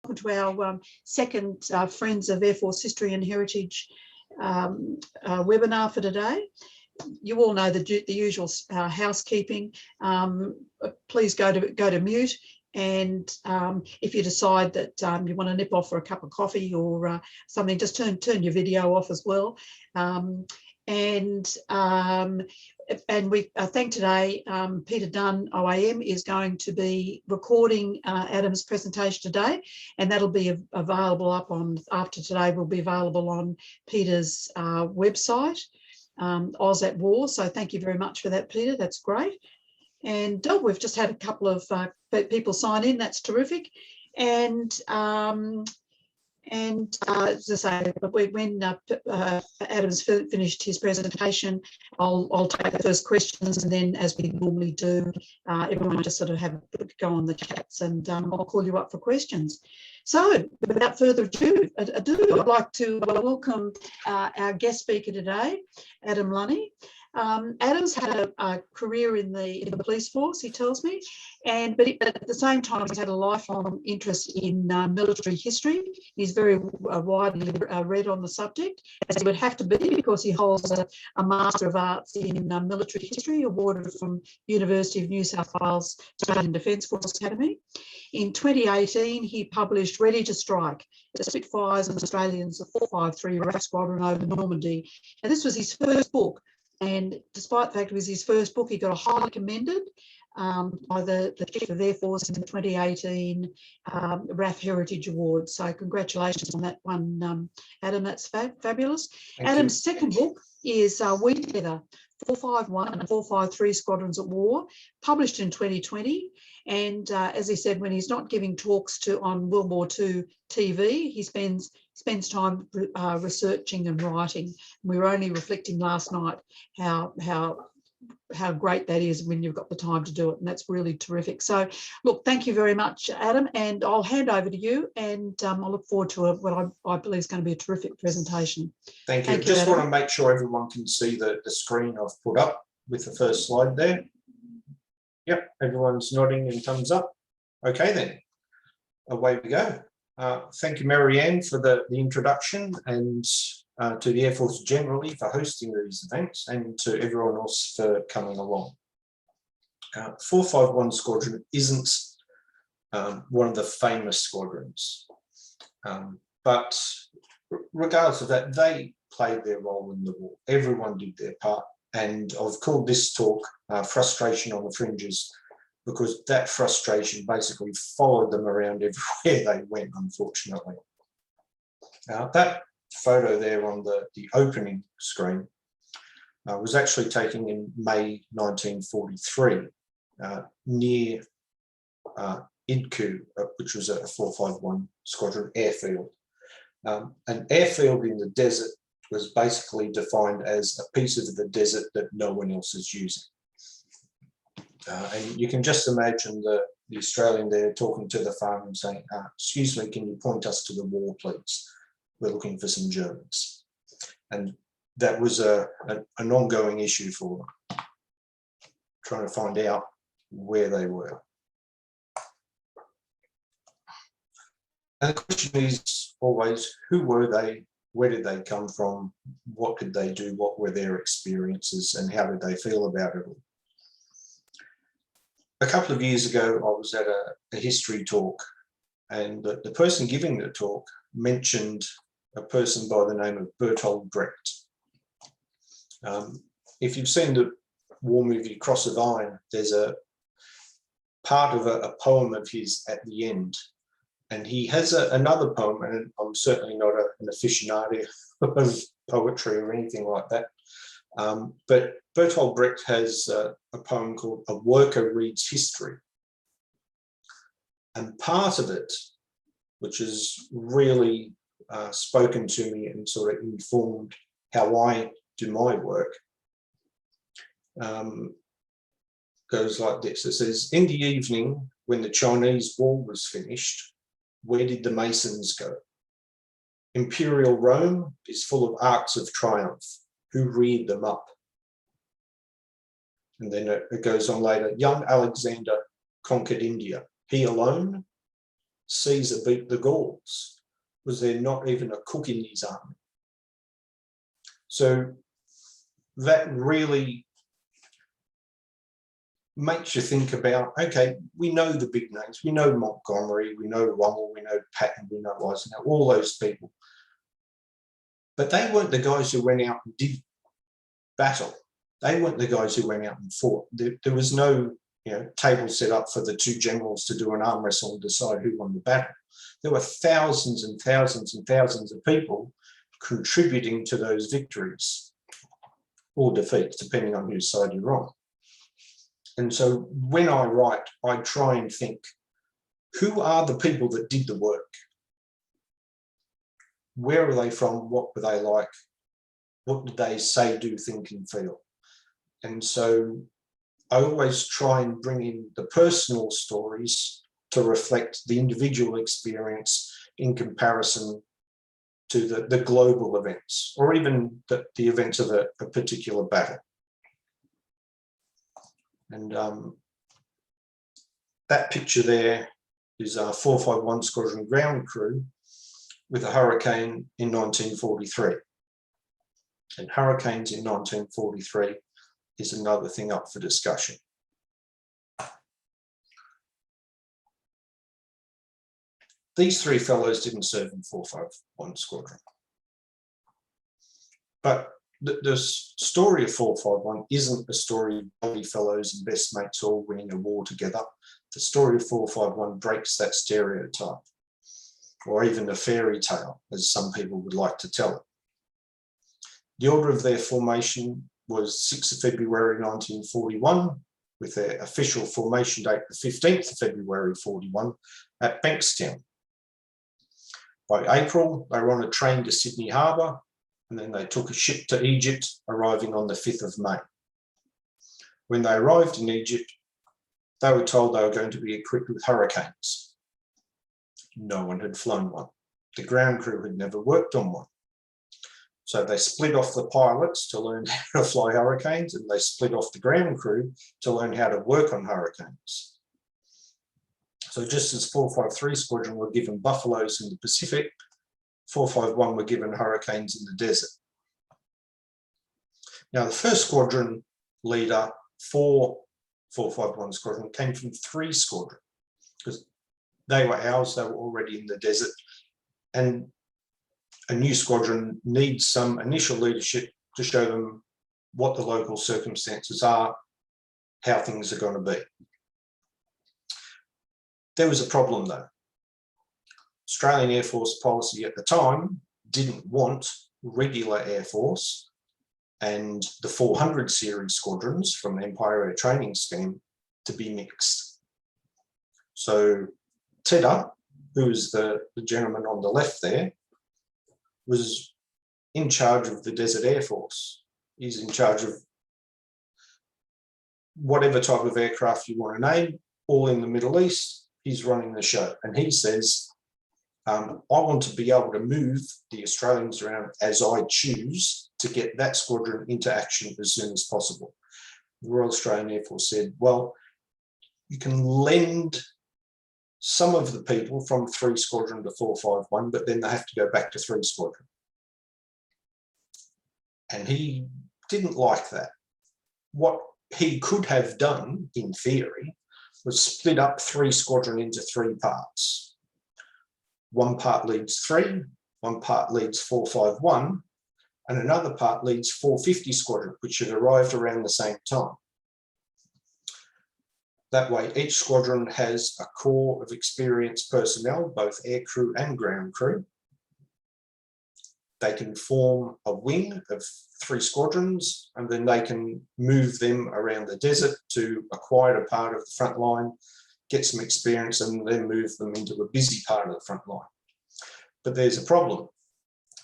to our second Friends of Air Force History and Heritage webinar for today. You all know the usual housekeeping. Please go to mute, and if you decide that you want to nip off for a cup of coffee or something, just turn your video off as well. And we think today Peter Dunn OAM is going to be recording Adam's presentation today, and that'll be available up on, after today, will be available on Peter's website, Oz at War. So thank you very much for that, Peter. That's great. And we've just had a couple of people sign in. That's terrific. And as I say, when Adam's finished his presentation, I'll take the first questions, and then, as we normally do, everyone just sort of have a go on the chats, and I'll call you up for questions. So, without further ado, I'd like to welcome our guest speaker today, Adam Lunney. Adam's had a career in the police force, he tells me, but at the same time he's had a lifelong interest in military history. He's very widely read on the subject, as he would have to be, because he holds a Master of Arts in Military History, awarded from University of New South Wales Australian Defence Force Academy. In 2018, he published Ready to Strike, the Spitfires and Australians, the 453 RAF Squadron over Normandy. Now, this was his first book, and despite the fact it was his first book, he got a highly commended by the Chief of Air Force in the 2018 RAF Heritage Award. So congratulations on that one, Adam. That's fabulous. Thank Adam's you. second book is Weed Together, 451 and 453 Squadrons at War, published in 2020. And as he said, when he's not giving talks on World War II TV, he spends time researching and writing. We were only reflecting last night how great that is when you've got the time to do it, and that's really terrific. So, look, thank you very much, Adam, and I'll hand over to you, and I look forward to what I believe is going to be a terrific presentation. Thank you. Just want to make sure everyone can see the screen I've put up with the first slide there. Yep, everyone's nodding and thumbs up. Okay, then, away we go. Thank you, Marianne, for the introduction, and to the Air Force generally for hosting these events, and to everyone else for coming along. 451 Squadron isn't one of the famous squadrons, but regardless of that, they played their role in the war. Everyone did their part, and I've called this talk Frustration on the Fringes, because that frustration basically followed them around everywhere they went, unfortunately. That photo there on the opening screen was actually taken in May 1943 near Idku, which was a 451 Squadron airfield. An airfield in the desert was basically defined as a piece of the desert that no one else is using. And you can just imagine the Australian there talking to the farmer and saying, excuse me, can you point us to the war, please? We're looking for some Germans. And that was an ongoing issue for them, trying to find out where they were. And the question is always, who were they? Where did they come from? What did they do? What were their experiences, and how did they feel about it all? A couple of years ago, I was at a history talk, and the person giving the talk mentioned a person by the name of Bertolt Brecht. If you've seen the war movie Cross of Iron, there's a part of a poem of his at the end, and he has another poem, and I'm certainly not an aficionado of poetry or anything like that, but Bertolt Brecht has a poem called A Worker Reads History. And part of it, which has really spoken to me and sort of informed how I do my work, goes like this. It says, in the evening, when the Chinese wall was finished, where did the Masons go? Imperial Rome is full of arcs of triumph. Who reared them up? And then it goes on later. Young Alexander conquered India. He alone? Caesar beat the Gauls? Was there not even a cook in his army? So that really makes you think about, okay, we know the big names. We know Montgomery, we know Rommel, we know Patton, we know Eisenhower, all those people. But they weren't the guys who went out and did battle. They weren't the guys who went out and fought. There was no table set up for the two generals to do an arm wrestle and decide who won the battle. There were thousands and thousands and thousands of people contributing to those victories or defeats, depending on whose side you're on. And so when I write, I try and think, who are the people that did the work? Where are they from? What were they like? What did they say, do, think, and feel? And so I always try and bring in the personal stories to reflect the individual experience in comparison to the global events, or even the events of a particular battle. And that picture there is a 451 Squadron ground crew with a hurricane in 1943. And hurricanes in 1943 is another thing up for discussion. These three fellows didn't serve in 451 Squadron. But the story of 451 isn't a story of jolly fellows and best mates all winning a war together. The story of 451 breaks that stereotype, or even a fairy tale, as some people would like to tell it. The order of their formation was 6th of February 1941, with their official formation date the 15th of February 41 at Bankstown. By April, they were on a train to Sydney Harbour, and then they took a ship to Egypt, arriving on the 5th of May. When they arrived in Egypt, they were told they were going to be equipped with hurricanes. No one had flown one. The ground crew had never worked on one. So they split off the pilots to learn how to fly hurricanes, and they split off the ground crew to learn how to work on hurricanes. So just as 453 Squadron were given buffaloes in the Pacific, 451 were given hurricanes in the desert. Now, the first squadron leader for 451 Squadron came from 3 Squadron, because they were ours, they were already in the desert, and a new squadron needs some initial leadership to show them what the local circumstances are, how things are going to be. There was a problem though. Australian Air Force policy at the time didn't want regular Air Force and the 400 series squadrons from the Empire Air Training Scheme to be mixed. So Tedder, who is the gentleman on the left there, was in charge of the Desert Air Force. He's in charge of whatever type of aircraft you want to name, all in the Middle East. He's running the show. And he says, I want to be able to move the Australians around as I choose to get that squadron into action as soon as possible. The Royal Australian Air Force said, well, you can lend some of the people from 3 Squadron to 451, but then they have to go back to 3 Squadron. And he didn't like that. What he could have done, in theory, was split up 3 Squadron into 3 parts. One part leads 3, one part leads 451, and another part leads 450 Squadron, which had arrived around the same time. That way, each squadron has a core of experienced personnel, both air crew and ground crew. They can form a wing of 3 squadrons, and then they can move them around the desert to a quieter part of the front line, get some experience, and then move them into a busy part of the front line. But there's a problem.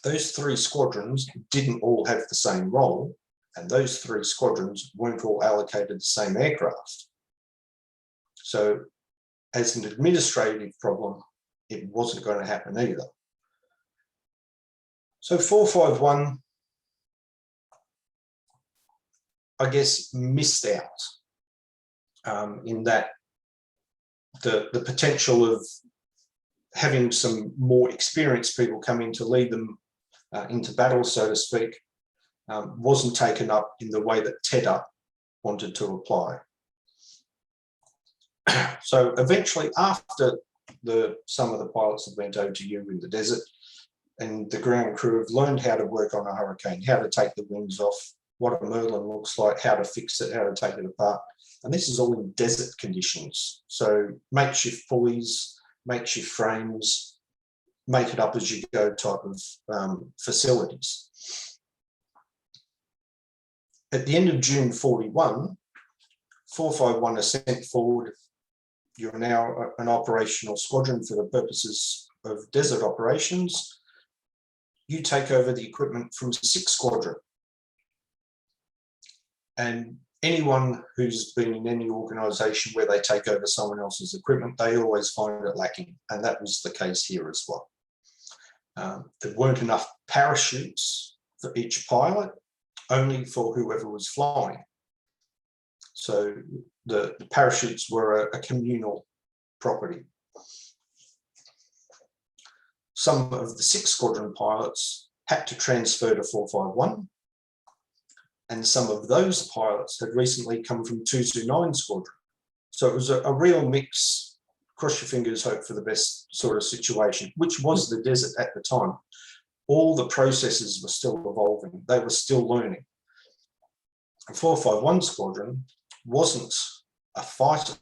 Those 3 squadrons didn't all have the same role, and those 3 squadrons weren't all allocated the same aircraft. So as an administrative problem, it wasn't going to happen either. So 451, I guess, missed out in that the potential of having some more experienced people come in to lead them into battle, so to speak, wasn't taken up in the way that Tedder wanted to apply. So eventually, after some of the pilots had went OTU in the desert, and the ground crew have learned how to work on a Hurricane, how to take the wings off, what a Merlin looks like, how to fix it, how to take it apart. And this is all in desert conditions. So makeshift pulleys, makeshift frames, make it up as you go type of facilities. At the end of June 41, 451 are sent forward. You're now an operational squadron for the purposes of desert operations. You take over the equipment from 6th Squadron. And anyone who's been in any organisation where they take over someone else's equipment, they always find it lacking. And that was the case here as well. There weren't enough parachutes for each pilot, only for whoever was flying. So the parachutes were a communal property. Some of the 6th Squadron pilots had to transfer to 451, and some of those pilots had recently come from 229 Squadron. So it was a real mix, cross your fingers, hope for the best sort of situation, which was the desert at the time. All the processes were still evolving. They were still learning. 451 Squadron wasn't a fighter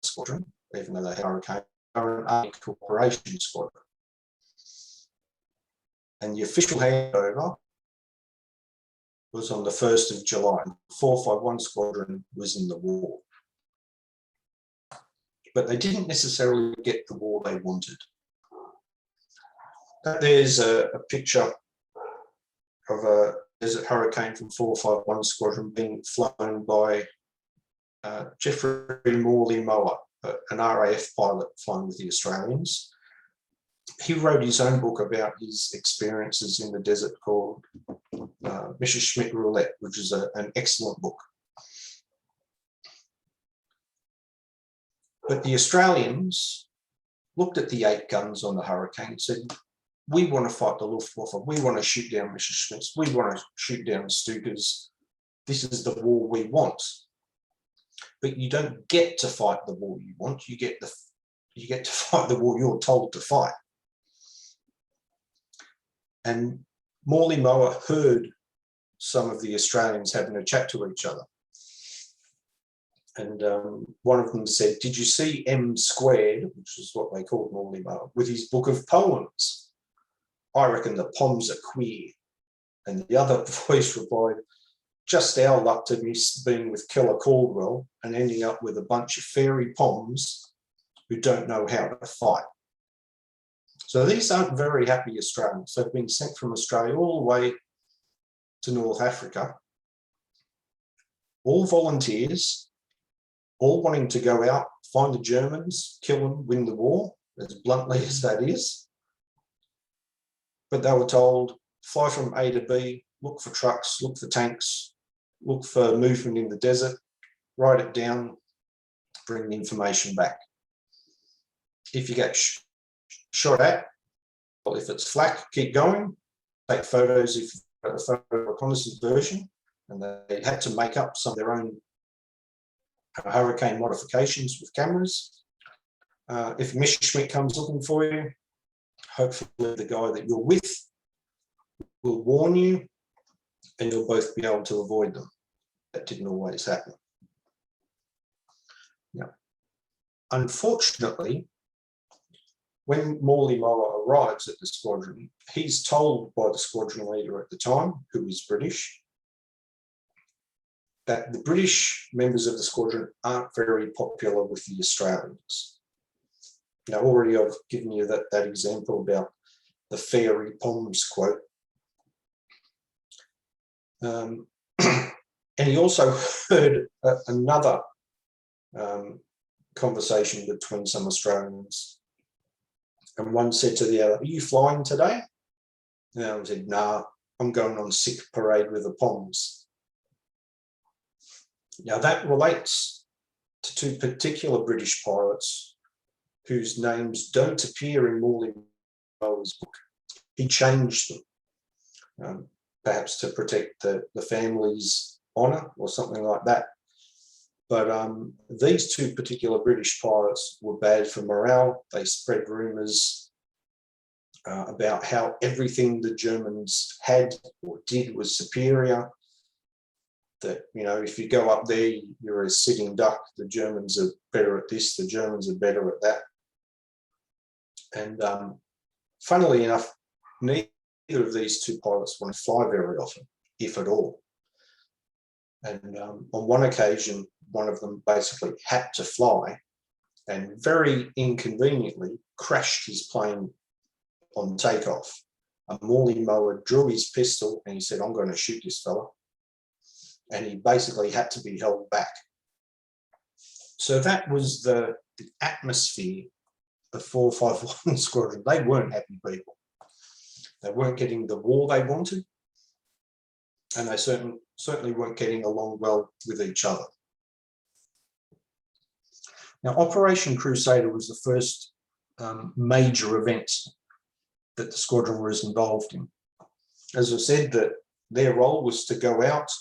squadron, even though they had Hurricane, they were an Army Corporation squadron. And the official handover was on the 1st of July. 451 Squadron was in the war. But they didn't necessarily get the war they wanted. There's a picture of a desert Hurricane from 451 Squadron being flown by Geoffrey Morley Mower, an RAF pilot flying with the Australians. He wrote his own book about his experiences in the desert called Mrs. Schmidt Roulette, which is an excellent book. But the Australians looked at the 8 guns on the Hurricane and said, we want to fight the Luftwaffe, we want to shoot down Mrs. Schmidt's, we want to shoot down Stukas. This is the war we want. But you don't get to fight the war you want, you get to fight the war you're told to fight. And Morley Mower heard some of the Australians having a chat to each other. And one of them said, did you see M squared, which is what they called Morley Mower, with his book of poems? I reckon the poems are queer. And the other voice replied, just our luck to be being with Keller Caldwell and ending up with a bunch of fairy poems who don't know how to fight. So these aren't very happy Australians. They've been sent from Australia all the way to North Africa, all volunteers, all wanting to go out, find the Germans, kill them, win the war, as bluntly as that is. But they were told, fly from A to B, look for trucks, look for tanks, look for movement in the desert, write it down, bring the information back. If you get shot at, well, if it's flak, keep going, take photos if you've got a photo reconnaissance version, and they had to make up some of their own Hurricane modifications with cameras. If Messerschmitt comes looking for you, hopefully the guy that you're with will warn you and you'll both be able to avoid them. That didn't always happen. Now, unfortunately, when Morley Mower arrives at the squadron, he's told by the squadron leader at the time, who is British, that the British members of the squadron aren't very popular with the Australians. Now, already I've given you that example about the fairy poems quote. And he also heard another conversation between some Australians. And one said to the other, are you flying today? And the other said, nah, I'm going on sick parade with the Poms. Now that relates to 2 particular British pilots whose names don't appear in Morley Mower's book. He changed them, perhaps to protect the family's honour or something like that. But these two particular British pilots were bad for morale. They spread rumours about how everything the Germans had or did was superior. That, you know, if you go up there, you're a sitting duck. The Germans are better at this, the Germans are better at that. And funnily enough, neither of these two pilots want to fly very often, if at all. And on one occasion, one of them basically had to fly and very inconveniently crashed his plane on takeoff. A Morley mower drew his pistol and he said, "I'm going to shoot this fella." And he basically had to be held back. So that was the atmosphere of 451 Squadron. They weren't happy people. They weren't getting the war they wanted, and they certainly weren't getting along well with each other. Now, Operation Crusader was the first major event that the squadron was involved in. As I said, that their role was to go out,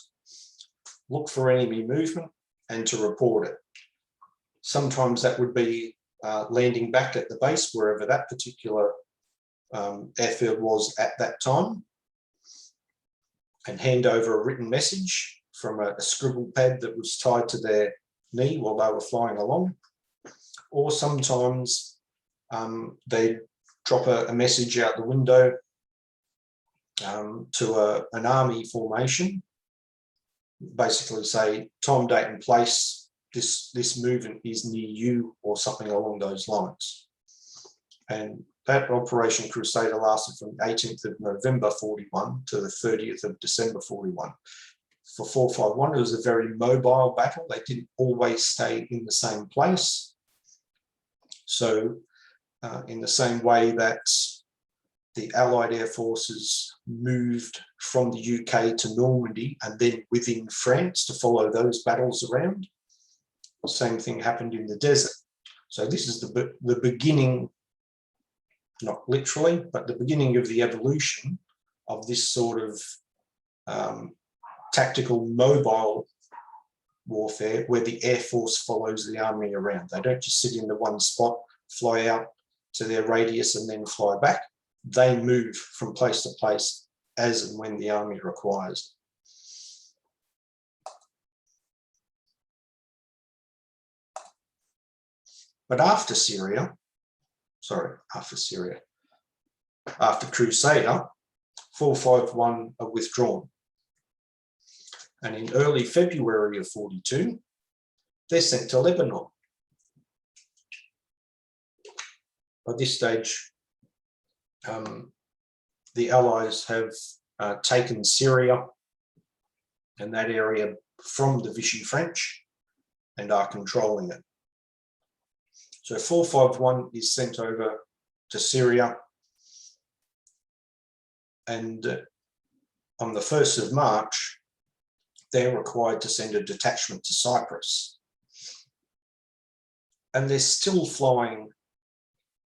look for enemy movement, and to report it. Sometimes that would be landing back at the base, wherever that particular airfield was at that time, and hand over a written message from a scribble pad that was tied to their knee while they were flying along. Or sometimes they'd drop a message out the window to an army formation, basically say, time, date and place, this movement is near you, or something along those lines. And that Operation Crusader lasted from the 18th of November 41 to the 30th of December 41. For 451, it was a very mobile battle. They didn't always stay in the same place. So in the same way that the Allied Air Forces moved from the UK to Normandy and then within France to follow those battles around, the same thing happened in the desert. So this is the beginning, not literally, but the beginning of the evolution of this sort of tactical mobile warfare, where the Air Force follows the army around. They don't just sit in the one spot, fly out to their radius and then fly back. They move from place to place as and when the army requires. But after Crusader, 451 are withdrawn. And in early February of 42, they're sent to Lebanon. By this stage, the Allies have taken Syria and that area from the Vichy French and are controlling it. So 451 is sent over to Syria, and on the 1st of March, they're required to send a detachment to Cyprus. And they're still flying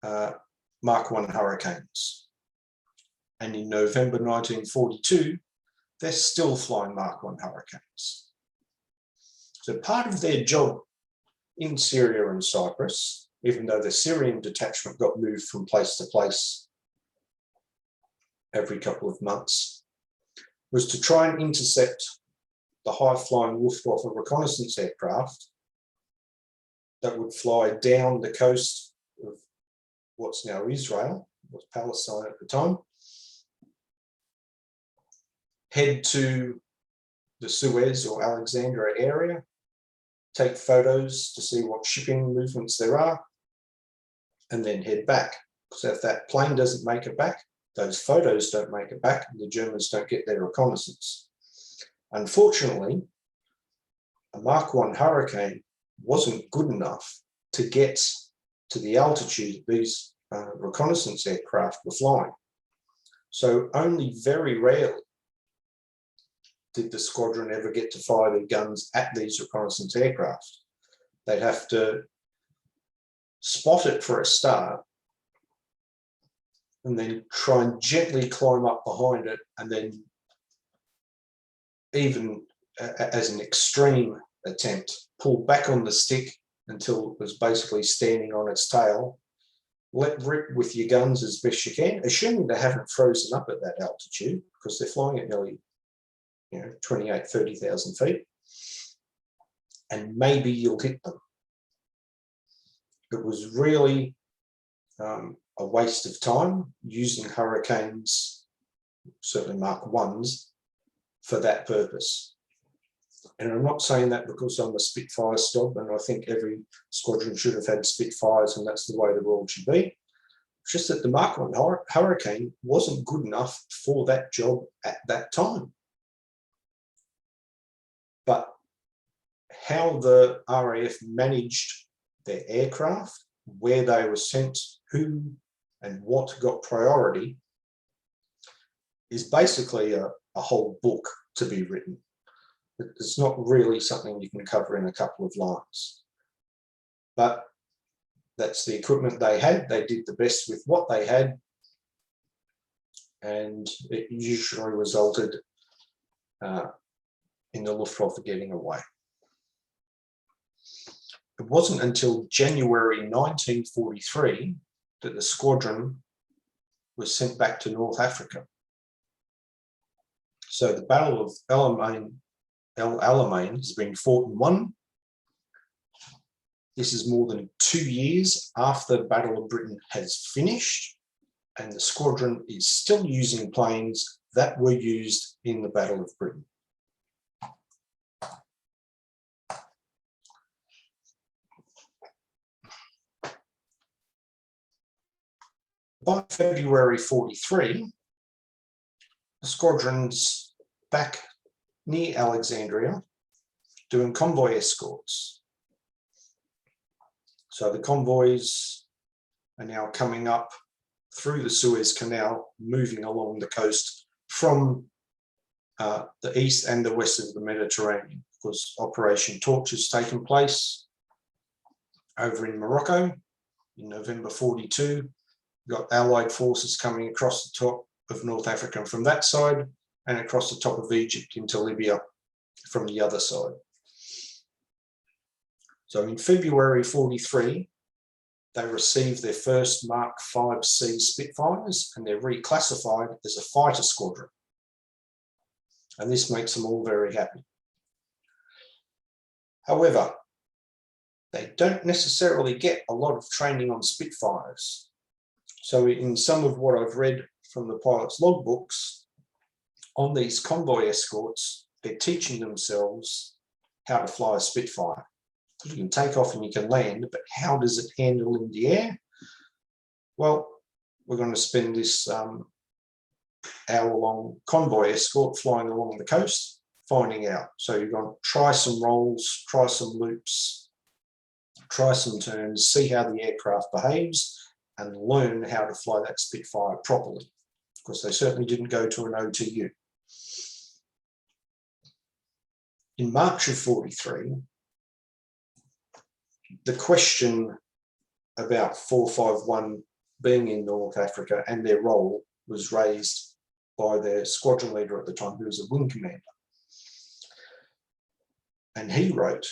Mark I Hurricanes. And in November 1942, they're still flying Mark I Hurricanes. So part of their job in Syria and Cyprus, even though the Syrian detachment got moved from place to place every couple of months, was to try and intercept the high-flying Luftwaffe reconnaissance aircraft that would fly down the coast of what's now Israel, was Palestine at the time, head to the Suez or Alexandria area, take photos to see what shipping movements there are, and then head back. So if that plane doesn't make it back, those photos don't make it back, and the Germans don't get their reconnaissance. Unfortunately, a Mark I Hurricane wasn't good enough to get to the altitude these reconnaissance aircraft were flying. So only very rarely did the squadron ever get to fire their guns at these reconnaissance aircraft. They'd have to spot it for a start, and then try and gently climb up behind it, and then even as an extreme attempt, pull back on the stick until it was basically standing on its tail, let rip with your guns as best you can, assuming they haven't frozen up at that altitude, because they're flying at nearly 28, 30,000 feet, and maybe you'll hit them. It was really a waste of time using Hurricanes, certainly Mark 1s, for that purpose. And I'm not saying that because I'm a Spitfire snob, and I think every squadron should have had Spitfires, and that's the way the world should be. It's just that the Mark 1 Hurricane wasn't good enough for that job at that time. But how the RAF managed their aircraft, where they were sent, who and what got priority, is basically a whole book to be written. It's not really something you can cover in a couple of lines. But that's the equipment they had. They did the best with what they had, and it usually resulted in the Luftwaffe getting away. It wasn't until January 1943 that the squadron was sent back to North Africa. So the Battle of El Alamein has been fought and won. This is more than 2 years after the Battle of Britain has finished, and the squadron is still using planes that were used in the Battle of Britain. By February 43, the squadron's back near Alexandria doing convoy escorts. So the convoys are now coming up through the Suez Canal, moving along the coast from the east and the west of the Mediterranean, because Operation Torch has taken place over in Morocco in November 42. You've got Allied forces coming across the top of North Africa from that side, and across the top of Egypt into Libya from the other side. So in February 43, they received their first Mark 5C Spitfires, and they're reclassified as a fighter squadron. And this makes them all very happy. However, they don't necessarily get a lot of training on Spitfires. So in some of what I've read from the pilots' logbooks, on these convoy escorts, they're teaching themselves how to fly a Spitfire. You can take off and you can land, but how does it handle in the air? Well, we're going to spend this hour-long convoy escort flying along the coast, finding out. So you're going to try some rolls, try some loops, try some turns, see how the aircraft behaves, and learn how to fly that Spitfire properly, because they certainly didn't go to an OTU. In March of 43, the question about 451 being in North Africa and their role was raised by their squadron leader at the time, who was a wing commander. And he wrote,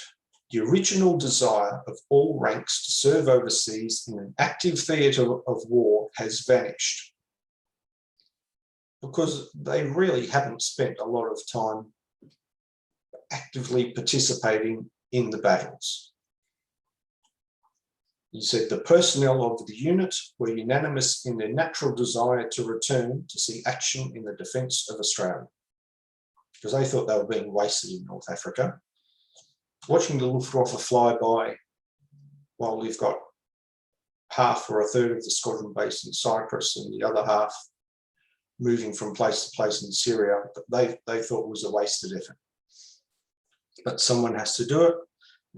"The original desire of all ranks to serve overseas in an active theatre of war has vanished, because they really haven't spent a lot of time actively participating in the battles." He said, "The personnel of the unit were unanimous in their natural desire to return to see action in the defence of Australia," because they thought they were being wasted in North Africa. Watching the Luftwaffe fly by while we've got half or a third of the squadron based in Cyprus and the other half moving from place to place in Syria, they thought was a wasted effort. But someone has to do it.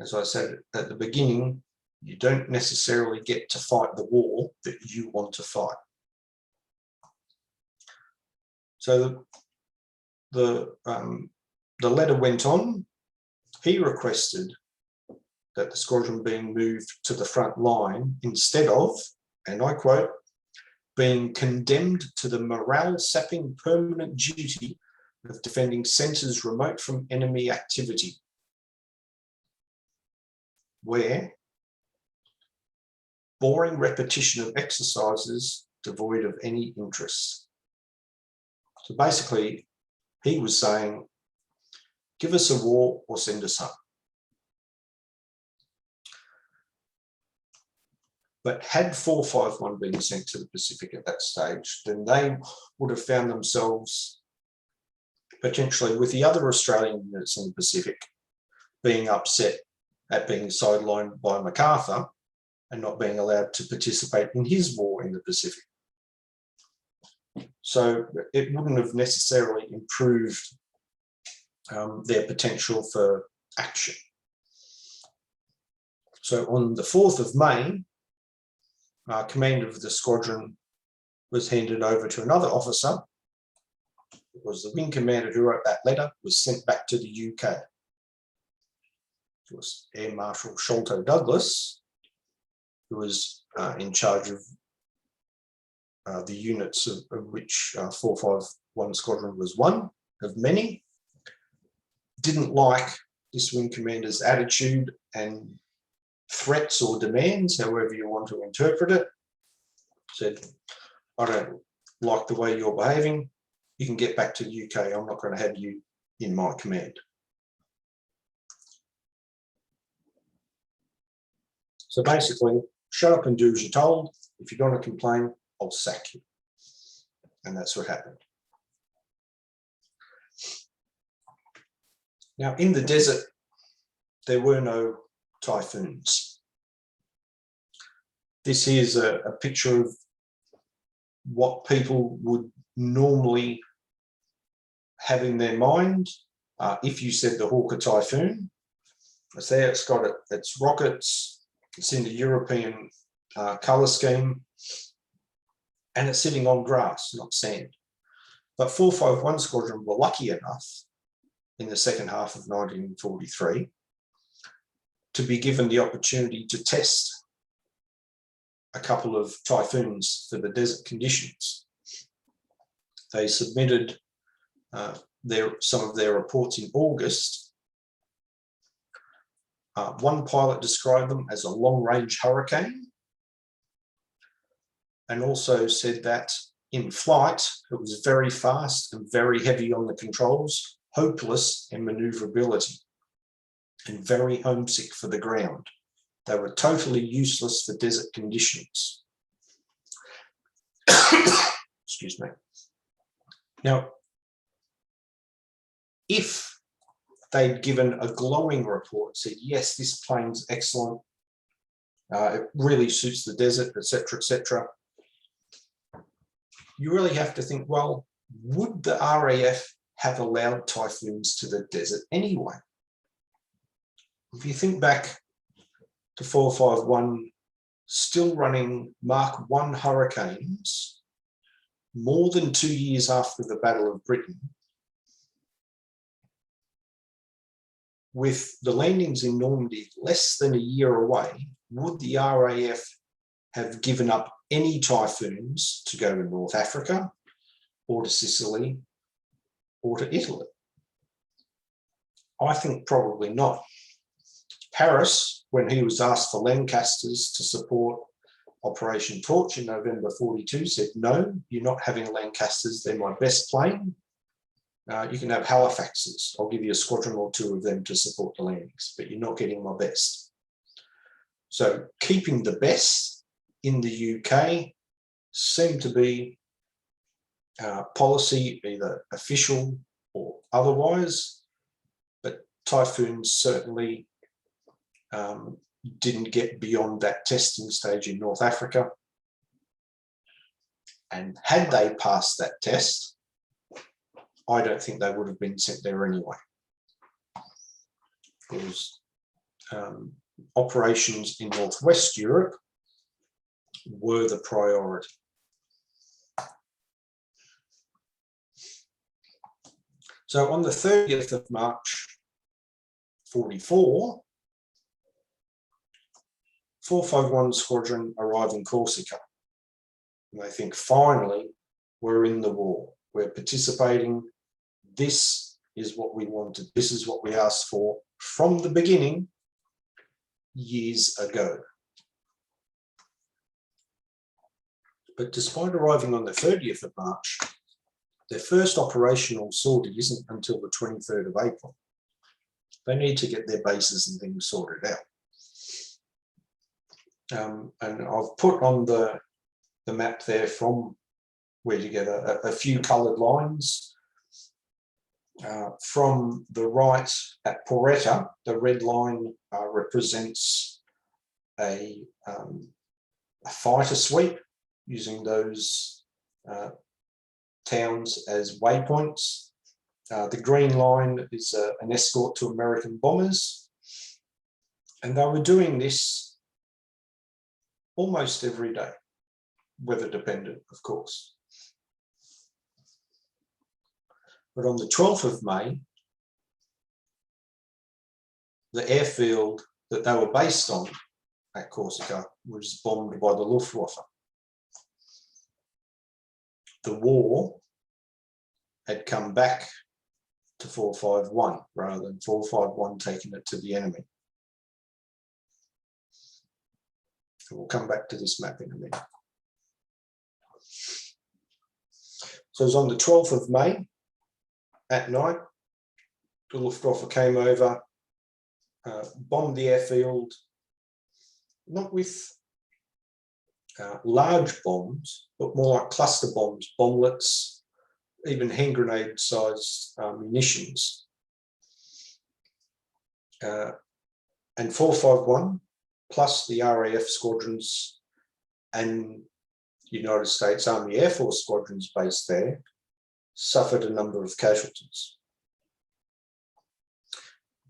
As I said at the beginning, you don't necessarily get to fight the war that you want to fight. So the letter went on. He requested that the squadron being moved to the front line instead of, and I quote, being condemned to the morale-sapping permanent duty of defending centres remote from enemy activity, where boring repetition of exercises devoid of any interest. So basically, he was saying, give us a war or send us home. But had 451 been sent to the Pacific at that stage, then they would have found themselves potentially with the other Australian units in the Pacific being upset at being sidelined by MacArthur and not being allowed to participate in his war in the Pacific. So it wouldn't have necessarily improved their potential for action. So on the 4th of May, command of the squadron was handed over to another officer. It was the wing commander who wrote that letter, was sent back to the UK. It was Air Marshal Sholto Douglas, who was in charge of the units of which 451 Squadron was one of many. Didn't like this wing commander's attitude and threats or demands, however you want to interpret it. Said, I don't like the way you're behaving. You can get back to the UK. I'm not going to have you in my command. So basically, shut up and do as you're told. If you're going to complain, I'll sack you. And that's what happened. Now, in the desert, there were no typhoons. This here's a picture of what people would normally have in their mind if you said the Hawker Typhoon. It's there, it's got its rockets, it's in the European colour scheme, and it's sitting on grass, not sand. But 451 Squadron were lucky enough in the second half of 1943 to be given the opportunity to test a couple of typhoons for the desert conditions. They submitted some of their reports in August. One pilot described them as a long-range hurricane and also said that in flight, it was very fast and very heavy on the controls, hopeless in manoeuvrability, and very homesick for the ground. They were totally useless for desert conditions. Excuse me. Now, if they'd given a glowing report, said, yes, this plane's excellent, it really suits the desert, etc., you really have to think, well, would the RAF have allowed typhoons to the desert anyway? If you think back to 451 still running Mark I hurricanes more than 2 years after the Battle of Britain, with the landings in Normandy less than a year away, would the RAF have given up any typhoons to go to North Africa or to Sicily or to Italy? I think probably not. Harris, when he was asked for Lancasters to support Operation Torch in November 42, said, no, you're not having Lancasters, they're my best plane. You can have Halifaxes. I'll give you a squadron or two of them to support the landings, but you're not getting my best. So keeping the best in the UK seemed to be policy, either official or otherwise, but typhoons certainly didn't get beyond that testing stage in North Africa. And had they passed that test, I don't think they would have been sent there anyway. Because operations in Northwest Europe were the priority. So on the 30th of March 44, 451 Squadron arrive in Corsica. And they think, finally, we're in the war. We're participating. This is what we wanted. This is what we asked for from the beginning, years ago. But despite arriving on the 30th of March, their first operational sortie isn't until the 23rd of April. They need to get their bases and things sorted out. And I've put on the map there from where you get a few coloured lines. From the right at Porretta, the red line represents a fighter sweep using those towns as waypoints. The green line is an escort to American bombers. And they were doing this almost every day, weather dependent, of course. But on the 12th of May, the airfield that they were based on at Corsica was bombed by the Luftwaffe. The war had come back to 451 rather than 451 taking it to the enemy. So we'll come back to this map in a minute. So it was on the 12th of May at night, the Luftwaffe came over, bombed the airfield, not with large bombs, but more like cluster bombs, bomblets, even hand grenade sized munitions. And 451 plus the RAF squadrons and United States Army Air Force squadrons based there suffered a number of casualties.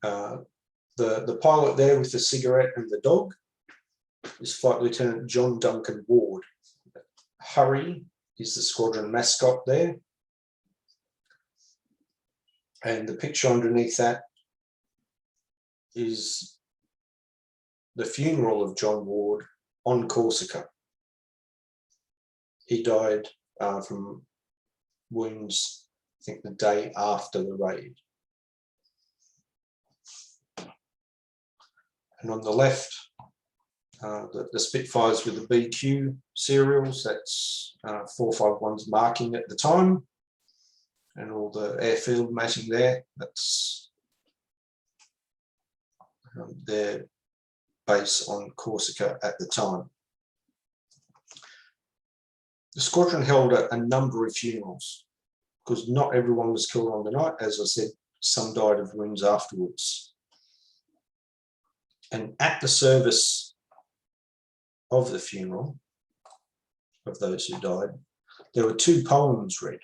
The pilot there with the cigarette and the dog is Flight Lieutenant John Duncan Ward. Hurry is the squadron mascot there. And the picture underneath that is the funeral of John Ward on Corsica. He died from wounds, I think, the day after the raid. And on the left, the Spitfires with the BQ serials, that's 451's marking at the time, and all the airfield matching there, that's their base on Corsica at the time. The squadron held a number of funerals because not everyone was killed on the night. As I said, some died of wounds afterwards. And at the service of the funeral of those who died, there were 2 poems read.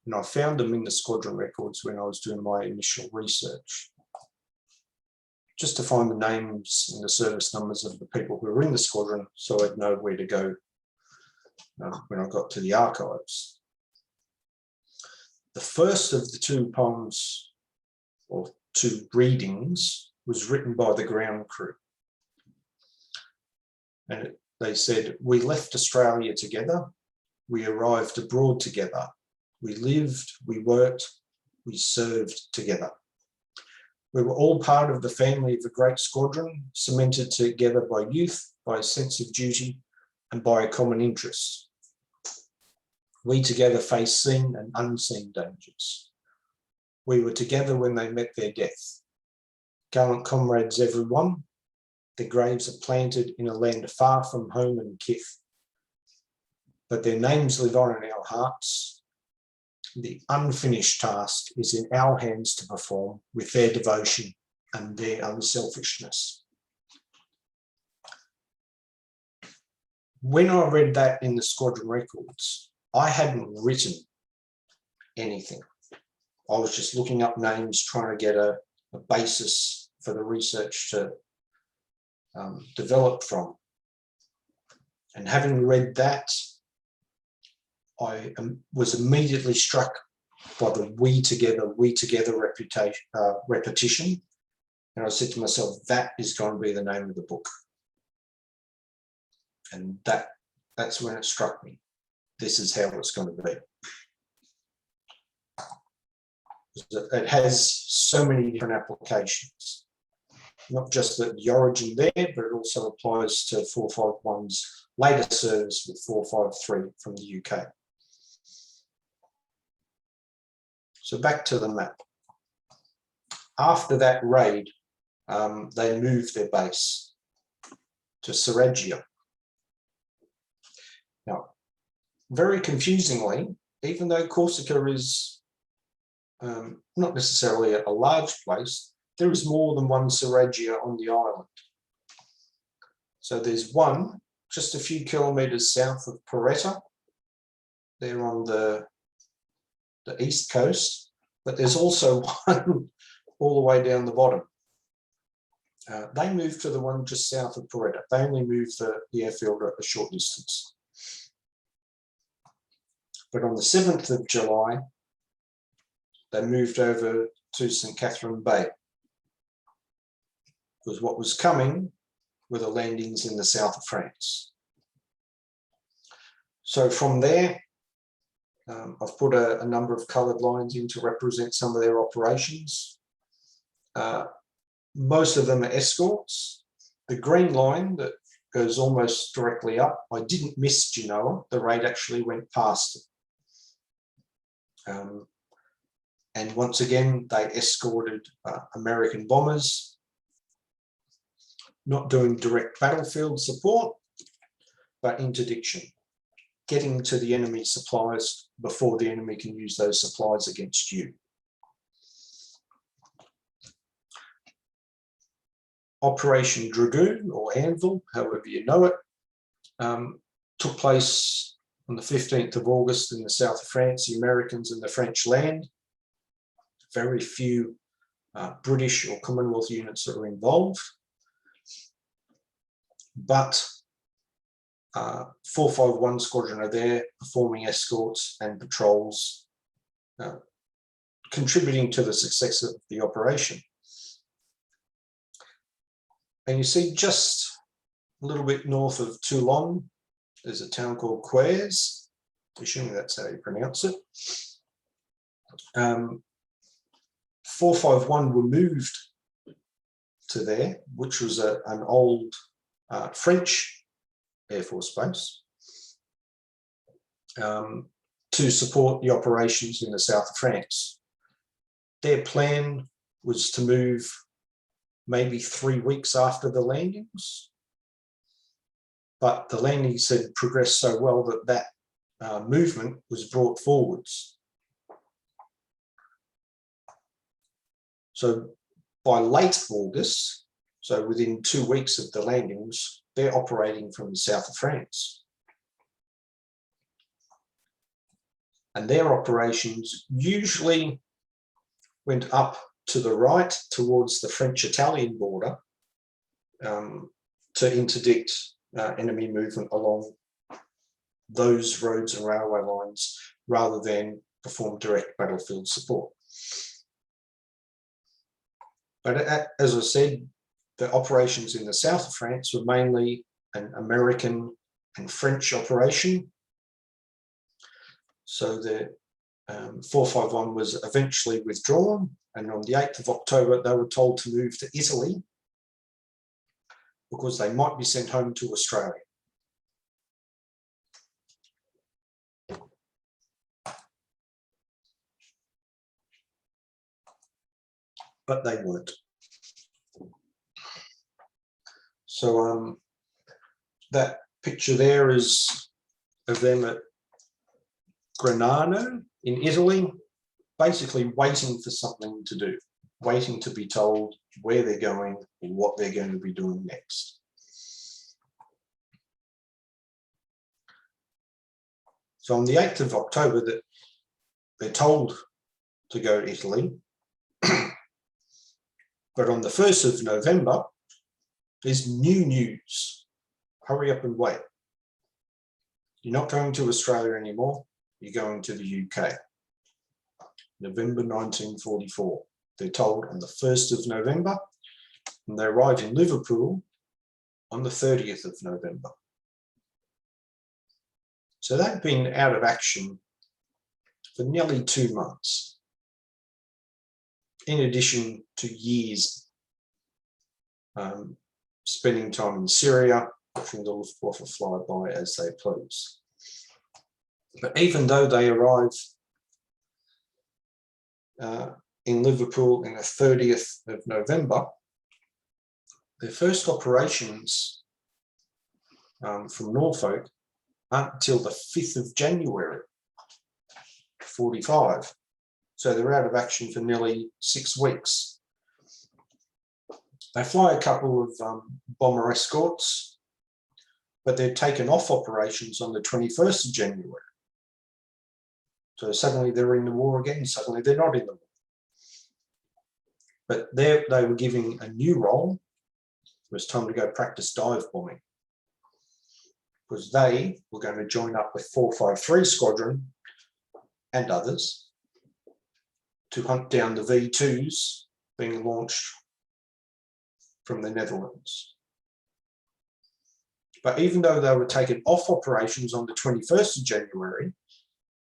And I found them in the squadron records when I was doing my initial research, just to find the names and the service numbers of the people who were in the squadron so I'd know where to go when I got to the archives. The first of the 2 poems, or 2 readings, was written by the ground crew. And they said, "We left Australia together, we arrived abroad together, we lived, we worked, we served together. We were all part of the family of the great squadron, cemented together by youth, by a sense of duty, and by a common interest. We together faced seen and unseen dangers. We were together when they met their death. Gallant comrades, everyone, their graves are planted in a land far from home and kith. But their names live on in our hearts. The unfinished task is in our hands to perform with their devotion and their unselfishness." When I read that in the squadron records, I hadn't written anything. I was just looking up names, trying to get a basis for the research to develop from. And having read that, I was immediately struck by the we together repetition. And I said to myself, that is going to be the name of the book. And that's when it struck me. This is how it's going to be. It has so many different applications, not just the origin there, but it also applies to 451's later service with 453 from the UK. So back to the map. After that raid, they moved their base to Sarajevo. Now, very confusingly, even though Corsica is not necessarily a large place, there is more than one Sarajevo on the island. So there's one just a few kilometres south of Poretta. They're on the east coast, but there's also one all the way down the bottom. They moved to the one just south of Poretta. They only moved the airfield a short distance. But on the 7th of July, they moved over to St. Catherine Bay, because what was coming were the landings in the south of France. So from there, I've put a number of coloured lines in to represent some of their operations. Most of them are escorts. The green line that goes almost directly up, I didn't miss Genoa. The raid actually went past it. And once again, they escorted American bombers, not doing direct battlefield support, but interdiction, getting to the enemy supplies before the enemy can use those supplies against you. Operation Dragoon, or Anvil, however you know it, took place on the 15th of August in the south of France. The Americans and the French land. Very few British or Commonwealth units that are involved. But 451 Squadron are there performing escorts and patrols, contributing to the success of the operation. And you see just a little bit north of Toulon, there's a town called Quers, assuming that's how you pronounce it. 451 were moved to there, which was an old French Air Force base, to support the operations in the south of France. Their plan was to move maybe 3 weeks after the landings, but the landings had progressed so well that movement was brought forwards. So by late August, so within 2 weeks of the landings, they're operating from the south of France. And their operations usually went up to the right towards the French-Italian border to interdict enemy movement along those roads and railway lines rather than perform direct battlefield support. But as I said, the operations in the south of France were mainly an American and French operation. So the 451 was eventually withdrawn, and on the 8th of October, they were told to move to Italy because they might be sent home to Australia. But they weren't. So that picture there is of them at Granano in Italy, basically waiting for something to do, waiting to be told where they're going and what they're going to be doing next. So on the 8th of October, that they're told to go to Italy, but on the 1st of November, there's new news. Hurry up and wait. You're not going to Australia anymore. You're going to the UK. November 1944. They're told on the 1st of November, and they arrive in Liverpool on the 30th of November. So they've been out of action for nearly 2 months, in addition to years spending time in Syria, watching the Luftwaffe fly by as they please. But even though they arrive in Liverpool on the 30th of November, their first operations from Norfolk aren't until the 5th of January, 45. So they're out of action for nearly 6 weeks. They fly a couple of bomber escorts, but they're taken off operations on the 21st of January. So suddenly they're in the war again, suddenly they're not in the war. But there they were giving a new role. It was time to go practice dive bombing, because they were going to join up with 453 Squadron and others to hunt down the V2s being launched from the Netherlands. But even though they were taken off operations on the 21st of January,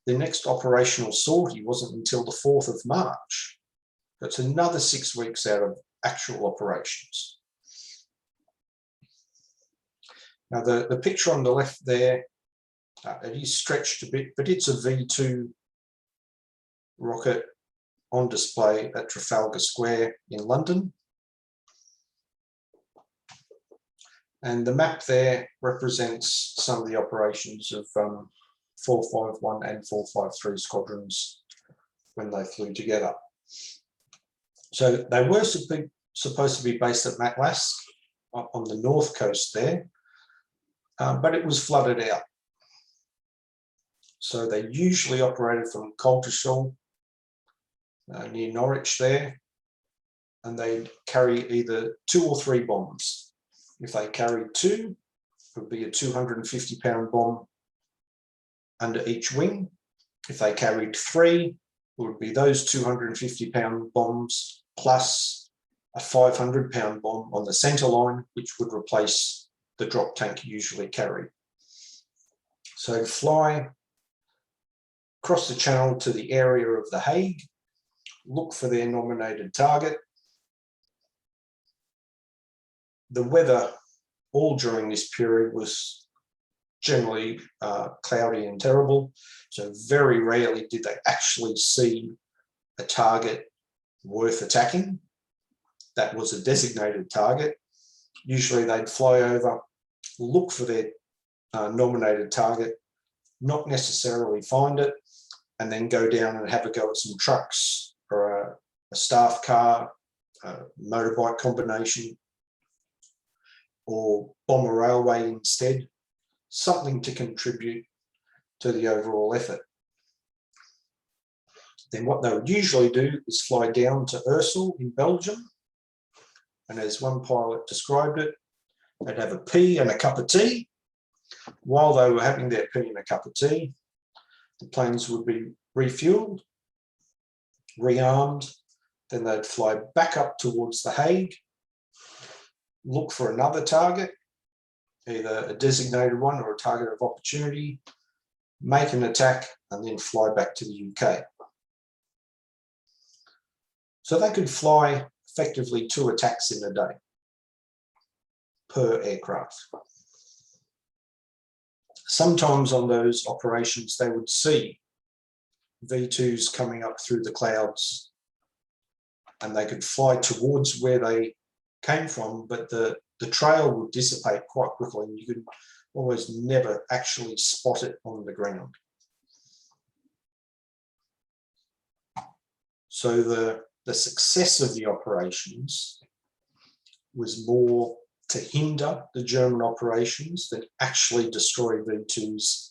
the next operational sortie wasn't until the 4th of March. That's another 6 weeks out of actual operations. Now the picture on the left there, it is stretched a bit, but it's a V2 rocket on display at Trafalgar Square in London. And the map there represents some of the operations of 451 and 453 squadrons when they flew together. So they were supposed to be based at Matlask on the north coast there, but it was flooded out. So they usually operated from Coltishall near Norwich there, and they'd carry either 2 or 3 bombs. If they carried 2, it would be a 250-pound bomb under each wing. If they carried 3, it would be those 250-pound bombs plus a 500-pound bomb on the centre line, which would replace the drop tank usually carried. So fly across the channel to the area of The Hague, look for their nominated target. The weather all during this period was generally cloudy and terrible, so very rarely did they actually see a target worth attacking. That was a designated target. Usually they'd fly over, look for their nominated target, not necessarily find it, and then go down and have a go at some trucks or a staff car, a motorbike combination, or bomb a railway instead, something to contribute to the overall effort. Then what they would usually do is fly down to Ursel in Belgium, and as one pilot described it, they'd have a pee and a cup of tea. While they were having their pee and a cup of tea, the planes would be refueled, rearmed, then they'd fly back up towards The Hague, look for another target, either a designated one or a target of opportunity, make an attack, and then fly back to the UK. So they could fly effectively 2 attacks in a day per aircraft. Sometimes on those operations, they would see V2s coming up through the clouds, and they could fly towards where they came from, but the trail would dissipate quite quickly, and you could almost never actually spot it on the ground. So the success of the operations was more to hinder the German operations than actually destroy V2s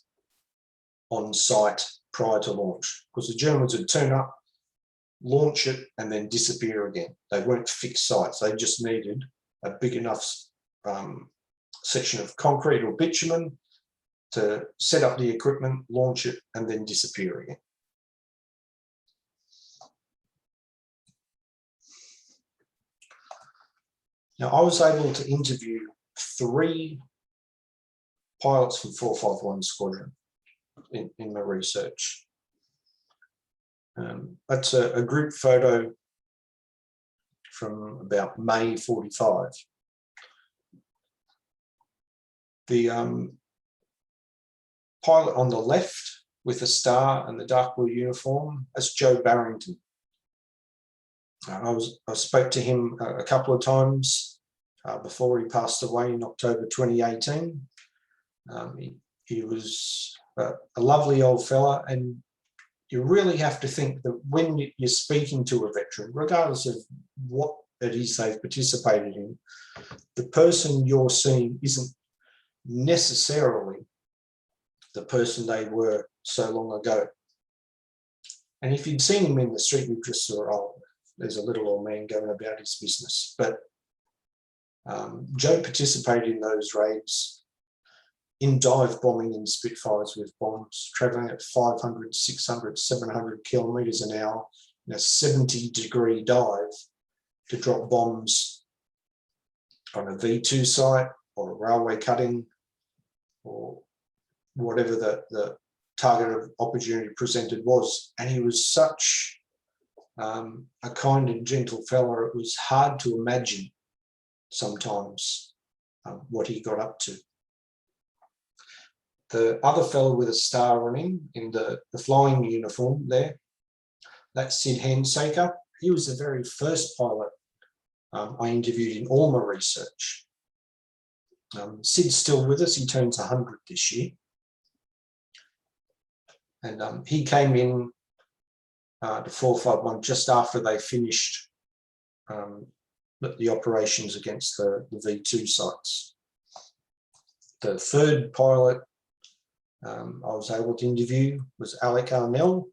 on site prior to launch, because the Germans would turn up, launch it, and then disappear again. They weren't fixed sites. They just needed a big enough section of concrete or bitumen to set up the equipment, launch it, and then disappear again. Now, I was able to interview 3 pilots from 451 Squadron, in my research. That's a group photo from about May 45. The pilot on the left with a star and the dark blue uniform, that's Joe Barrington. I spoke to him a couple of times before he passed away in October 2018. He was a lovely old fella, and you really have to think that when you're speaking to a veteran, regardless of what it is they've participated in, the person you're seeing isn't necessarily the person they were so long ago. And if you'd seen him in the street, you'd just saw, oh, there's a little old man going about his business. But Joe participated in those raids, in dive bombing in Spitfires with bombs, travelling at 500, 600, 700 kilometres an hour in a 70-degree dive to drop bombs on a V2 site or a railway cutting or whatever the target of opportunity presented was. And he was such a kind and gentle fella, it was hard to imagine sometimes what he got up to. The other fellow with a star on him in the flying uniform there, that's Sid Handsaker. He was the very first pilot I interviewed in all my research. Sid's still with us, he turns 100 this year. And he came in to 451 just after they finished the operations against the V2 sites. The third pilot I was able to interview was Alec Arnell.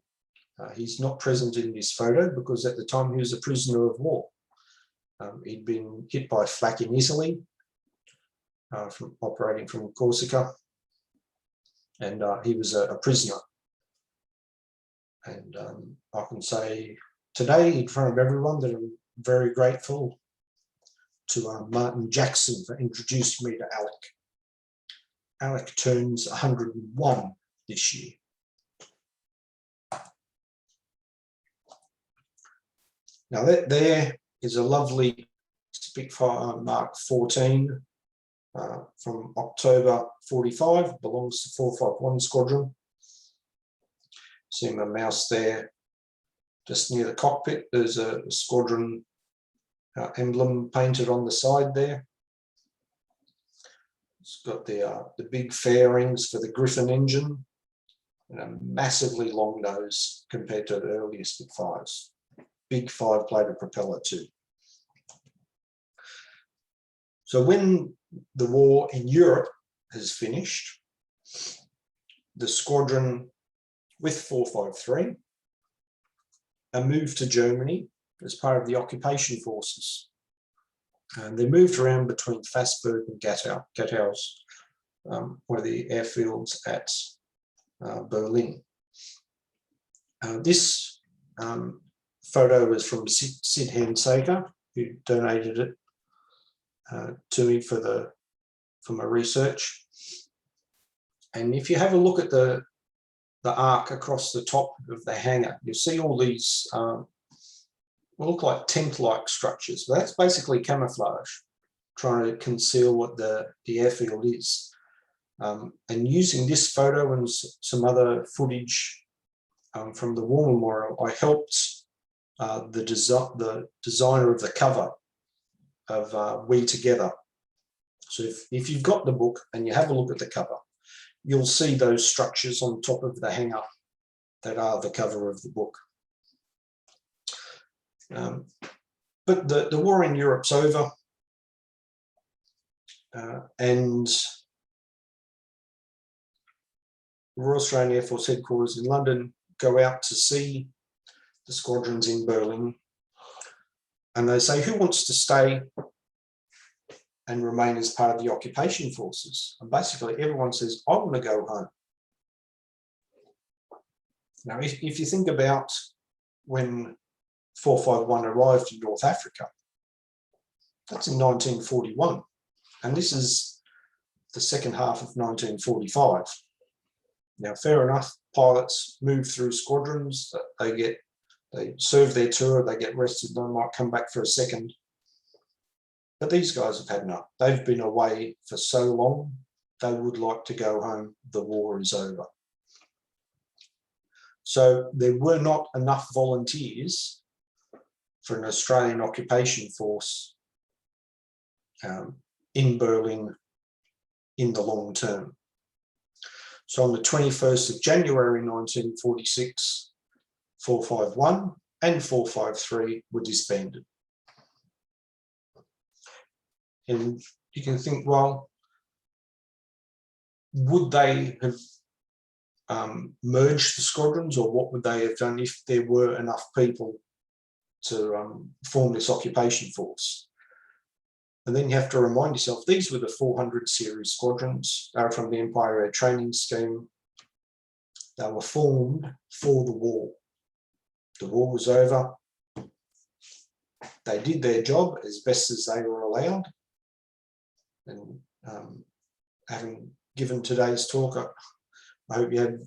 He's not present in this photo because at the time he was a prisoner of war. He'd been hit by flak in Italy from operating from Corsica, and he was a prisoner. And I can say today in front of everyone that I'm very grateful to Martin Jackson for introducing me to Alec. Alec turns 101 this year. Now that there is a lovely Spitfire Mark 14 from October 45, belongs to 451 Squadron. See my mouse there, just near the cockpit. There's a Squadron emblem painted on the side there. It's got the big fairings for the Griffin engine and a massively long nose compared to the earlier Spitfires. Big 5-bladed propeller too. So when the war in Europe has finished, the Squadron with 453 are moved to Germany as part of the occupation forces. And they moved around between Fassberg and Gattau's, one of the airfields at Berlin. This photo was from Sid Handsaker, who donated it to me for my research. And if you have a look at the arc across the top of the hangar, you'll see all these look like tent-like structures, but that's basically camouflage, trying to conceal what the airfield is. And using this photo and some other footage from the War Memorial, I helped the designer of the cover of We Together. So if you've got the book and you have a look at the cover, you'll see those structures on top of the hangar that are the cover of the book. But the war in Europe's over, and Royal Australian Air Force headquarters in London go out to see the squadrons in Berlin, and they say, who wants to stay and remain as part of the occupation forces? And basically everyone says, I want to go home. Now, if you think about when 451 arrived in North Africa, that's in 1941. And this is the second half of 1945. Now, fair enough, pilots move through squadrons, they serve their tour, they get rested, they might come back for a second. But these guys have had enough. They've been away for so long, they would like to go home. The war is over. So there were not enough volunteers for an Australian occupation force in Berlin in the long term. So on the 21st of January 1946, 451 and 453 were disbanded. And you can think, well, would they have merged the squadrons, or what would they have done if there were enough people to form this occupation force? And then you have to remind yourself, these were the 400 series squadrons. They were from the Empire Air Training Scheme. They were formed for the war. The war was over. They did their job as best as they were allowed. And having given today's talk, I hope you had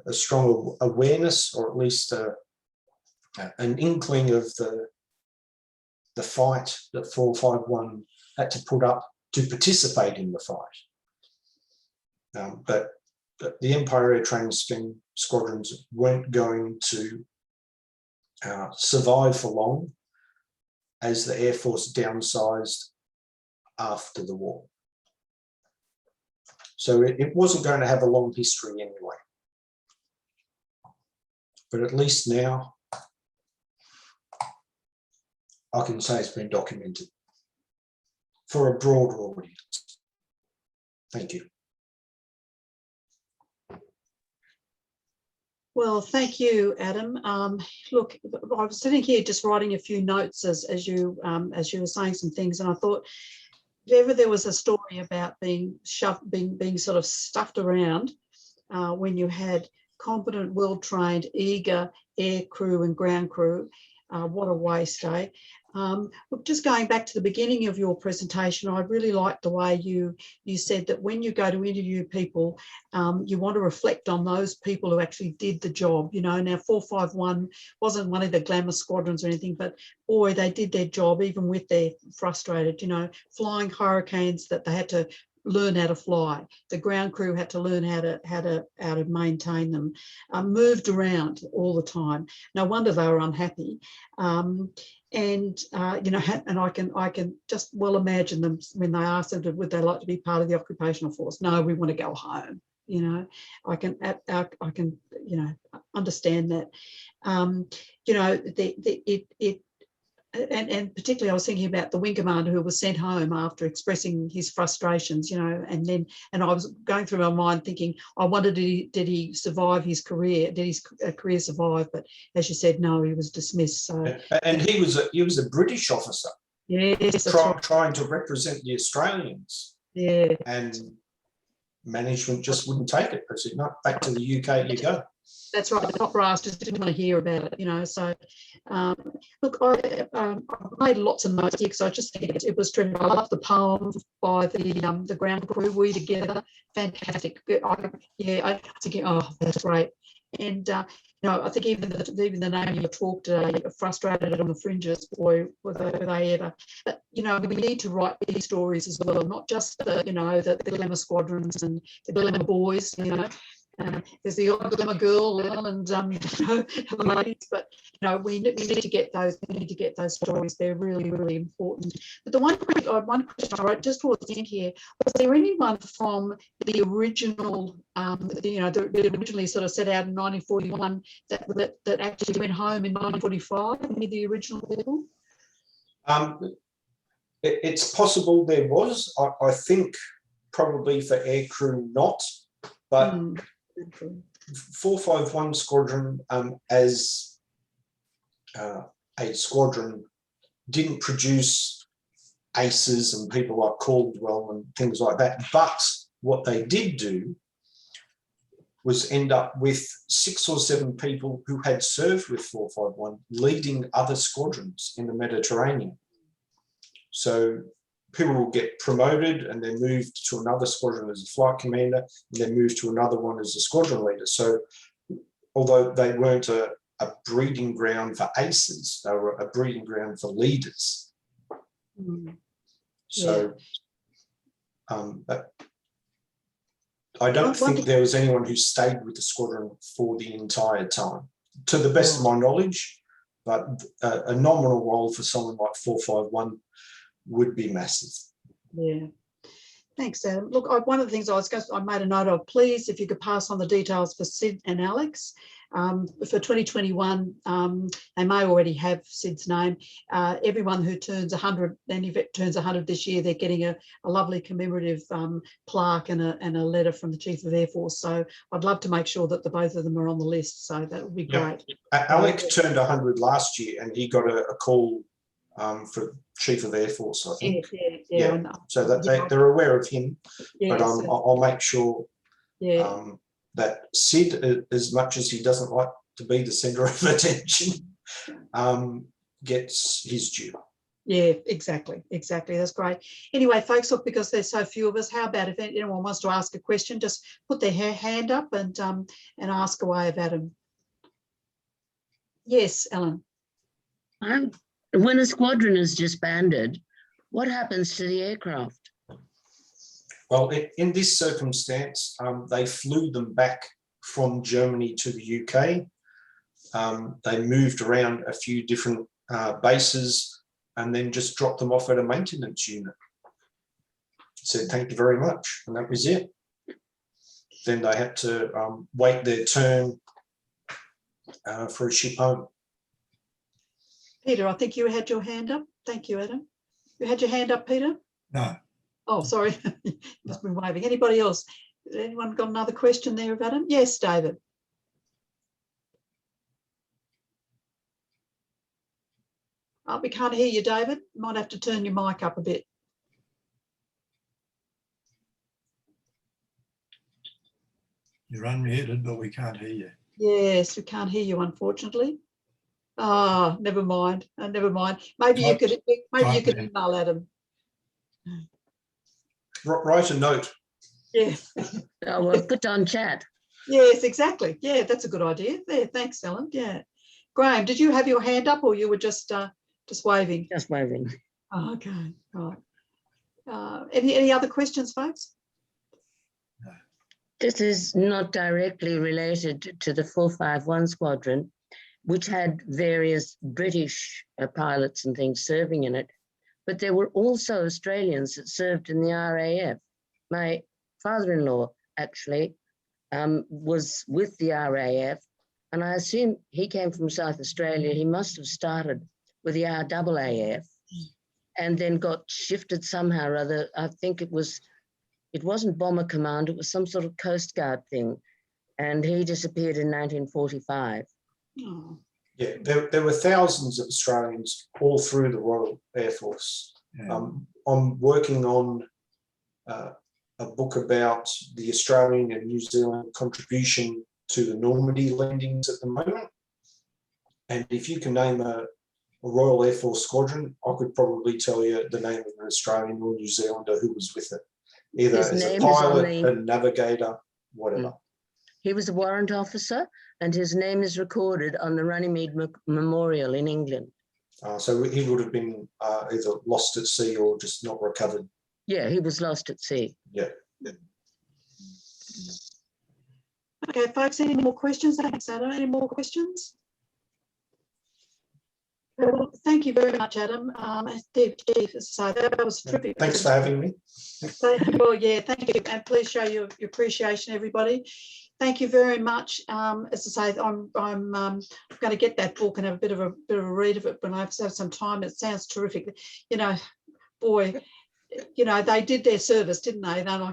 a strong awareness, or at least an inkling of the fight that 451 had to put up to participate in the fight. But the Empire Air Training Scheme squadrons weren't going to survive for long, as the Air Force downsized after the war. So it wasn't going to have a long history anyway. But at least now, I can say it's been documented for a broader audience. Thank you. Well, thank you, Adam. Look, I was sitting here just writing a few notes as you were saying some things, and I thought, if ever there was a story about being sort of stuffed around when you had competent, well-trained, eager air crew and ground crew, what a waste, eh? Look, just going back to the beginning of your presentation, I really liked the way you said that when you go to interview people, you want to reflect on those people who actually did the job. You know, now 451 wasn't one of the glamour squadrons or anything, but boy, they did their job, even with their frustrated, you know, flying hurricanes that they had to learn how to fly. The ground crew had to learn how to maintain them. Moved around all the time. No wonder they were unhappy. You know, and I can just well imagine them when they asked them, would they like to be part of the occupational force? No, we want to go home. You know, I can you know, understand that. You know, and particularly I was thinking about the wing commander who was sent home after expressing his frustrations, you know, and I was going through my mind thinking, I wondered, did he survive his career? Did his career survive? But as you said, no, he was dismissed. So, and he was a British officer. Yes, trying to represent the Australians. Yeah. And management just wouldn't take it. They said, no, back to the UK you go. That's right. The top brass just didn't want to hear about it, you know. So, look, I made lots of notes here because I just think it was terrific. I love the poem by the ground crew, We Together. Fantastic. I think, oh, that's great. And you know, I think even the name of your talk today, Frustrated on the Fringes, boy, were they ever. But you know, we need to write these stories as well, not just the, you know, the glamour squadrons and the glamour boys, you know. There's the odd glamour girl and you know, the ladies, but you know, we need to get those. We need to get those stories. They're really, really important. But the one question I wrote just towards the end here: was there anyone from the original, you know, that originally sort of set out in 1941 that actually went home in 1945? Any of the original people? It's possible there was. I think probably for aircrew not, but. 451 Squadron as a squadron didn't produce aces and people like Caldwell and things like that. But what they did do was end up with 6 or 7 people who had served with 451 leading other squadrons in the Mediterranean. So people will get promoted and then moved to another squadron as a flight commander, and then moved to another one as a squadron leader. So although they weren't a breeding ground for aces, they were a breeding ground for leaders. So I don't think there was anyone who stayed with the squadron for the entire time, to the best of my knowledge, but a nominal role for someone like 451 would be massive. Yeah. Thanks, Adam. Look, one of the things I made a note of, please, if you could pass on the details for Sid and Alex. For 2021, they may already have Sid's name. Everyone who turns 100, and if it turns 100 this year, they're getting a lovely commemorative plaque and a letter from the Chief of Air Force. So I'd love to make sure that the both of them are on the list. So that would be great. Alec turned 100 last year, and he got a call for Chief of Air Force, I think. Yeah. So that they're aware of him, but I'll make sure that Sid, as much as he doesn't like to be the centre of attention, gets his due. Yeah, exactly. That's great. Anyway, folks, look, because there's so few of us, how about if anyone wants to ask a question, just put their hand up and ask away about them. Yes, Ellen. When a squadron is disbanded, what happens to the aircraft? Well, in this circumstance, they flew them back from Germany to the UK. They moved around a few different bases and then just dropped them off at a maintenance unit. Said, thank you very much. And that was it. Then they had to wait their turn for a ship home. Peter, I think you had your hand up. Thank you, Adam. You had your hand up, Peter? No. Oh, sorry. Just been waving. Anybody else? Anyone got another question there of Adam? Yes, David. We can't hear you, David. Might have to turn your mic up a bit. You're unmuted, but we can't hear you. Yes, we can't hear you, unfortunately. Ah, never mind. Never mind. Maybe you could email Adam. Write a note. Yeah. Oh, well, put on chat. Yes, exactly. Yeah, that's a good idea. There, thanks, Ellen. Yeah. Graham, did you have your hand up, or you were just waving? Just waving. Oh, okay. All right. Any other questions, folks? No. This is not directly related to the 451 squadron, which had various British pilots and things serving in it, but there were also Australians that served in the RAF. My father-in-law actually was with the RAF, and I assume he came from South Australia. He must have started with the RAAF and then got shifted somehow or other. I think it wasn't Bomber Command, it was some sort of Coast Guard thing, and he disappeared in 1945. Oh. Yeah, there were thousands of Australians all through the Royal Air Force. Yeah. I'm working on a book about the Australian and New Zealand contribution to the Normandy landings at the moment. And if you can name a Royal Air Force squadron, I could probably tell you the name of an Australian or New Zealander who was with it, either as a pilot, a navigator, whatever. He was a warrant officer, and his name is recorded on the Runnymede Memorial in England. So he would have been either lost at sea or just not recovered. Yeah, he was lost at sea. Yeah. Okay, folks, any more questions? Thanks, Adam. Any more questions? Well, thank you very much, Adam. So that was terrific. Thanks for having me. Well, yeah, thank you. And please show your appreciation, everybody. Thank you very much. As I say, I'm going to get that book and have a bit of a read of it when I have some time. It sounds terrific. You know, boy, you know, they did their service, didn't they? And I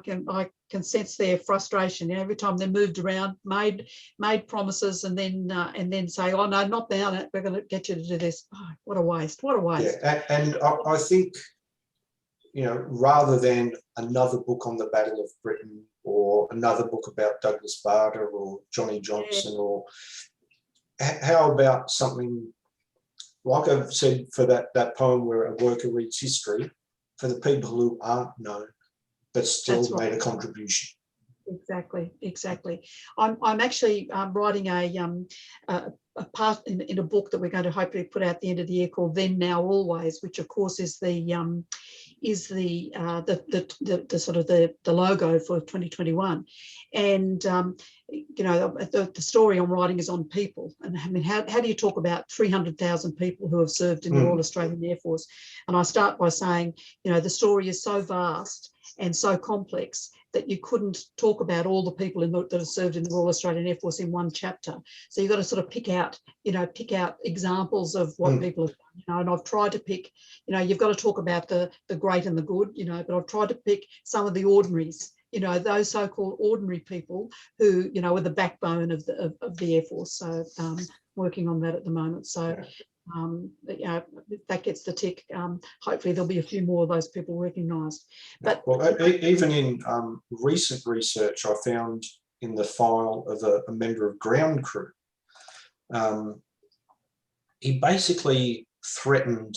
can sense their frustration. You know, every time they moved around, made promises, and then say, "Oh no, not now. We're going to get you to do this." Oh, what a waste! What a waste! Yeah, and I think, you know, rather than another book on the Battle of Britain or another book about Douglas Bader or Johnny Johnson, or how about something like I've said for that poem where a worker reads history, for the people who aren't known, but still That's right. made a contribution. Exactly. I'm actually writing a part in a book that we're going to hopefully put out at the end of the year called Then, Now, Always, which of course is the sort of the logo for 2021. And you know, the story I'm writing is on people. And I mean, how do you talk about 300,000 people who have served in the Royal Australian Air Force? And I start by saying, you know, the story is so vast and so complex that you couldn't talk about all the people that have served in the Royal Australian Air Force in one chapter. So you've got to sort of pick out examples of what people have done, you know, and I've tried to pick, you know, you've got to talk about the great and the good, you know, but I've tried to pick some of the ordinaries, you know, those so-called ordinary people who, you know, are the backbone of the Air Force. So working on that at the moment. So you know, that gets the tick. Hopefully there'll be a few more of those people recognised. But well, even in recent research, I found in the file of a member of ground crew, he basically threatened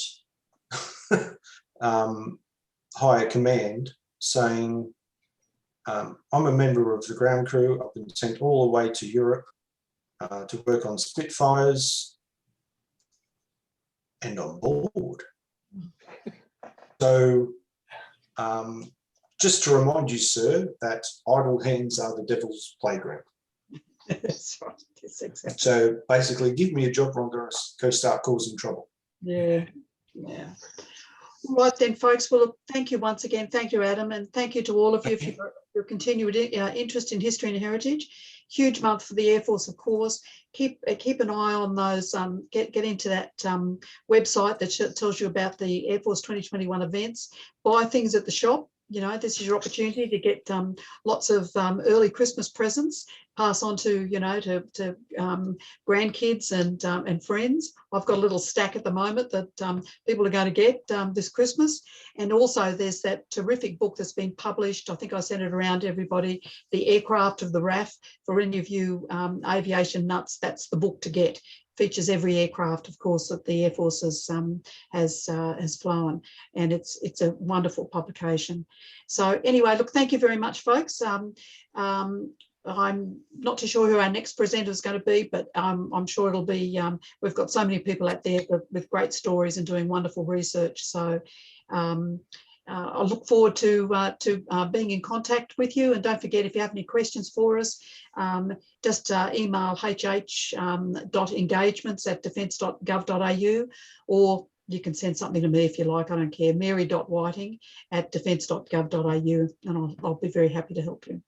higher command, saying, I'm a member of the ground crew. I've been sent all the way to Europe to work on Spitfires, and I'm bored. So just to remind you, sir, that idle hands are the devil's playground. that's right. Yes, exactly. So basically, give me a job or I'm going to go start causing trouble. Yeah. All right then, folks. Well, look, thank you once again. Thank you, Adam, and thank you to all of you for your continued interest in history and heritage. Huge month for the Air Force, of course. Keep an eye on those. Get into that website that tells you about the Air Force 2021 events. Buy things at the shop. You know, this is your opportunity to get lots of early Christmas presents. Pass on to, you know, to grandkids and friends. I've got a little stack at the moment that people are going to get this Christmas. And also there's that terrific book that's been published. I think I sent it around to everybody, The Aircraft of the RAF. For any of you aviation nuts, that's the book to get. Features every aircraft, of course, that the Air Force has flown, and it's a wonderful publication. So anyway, look, thank you very much, folks. I'm not too sure who our next presenter is going to be, but I'm sure it'll be. We've got so many people out there with great stories and doing wonderful research. So I look forward to being in contact with you. And don't forget, if you have any questions for us, just email hh.engagements@defence.gov.au, or you can send something to me if you like. I don't care. Mary.whiting@defence.gov.au, and I'll be very happy to help you.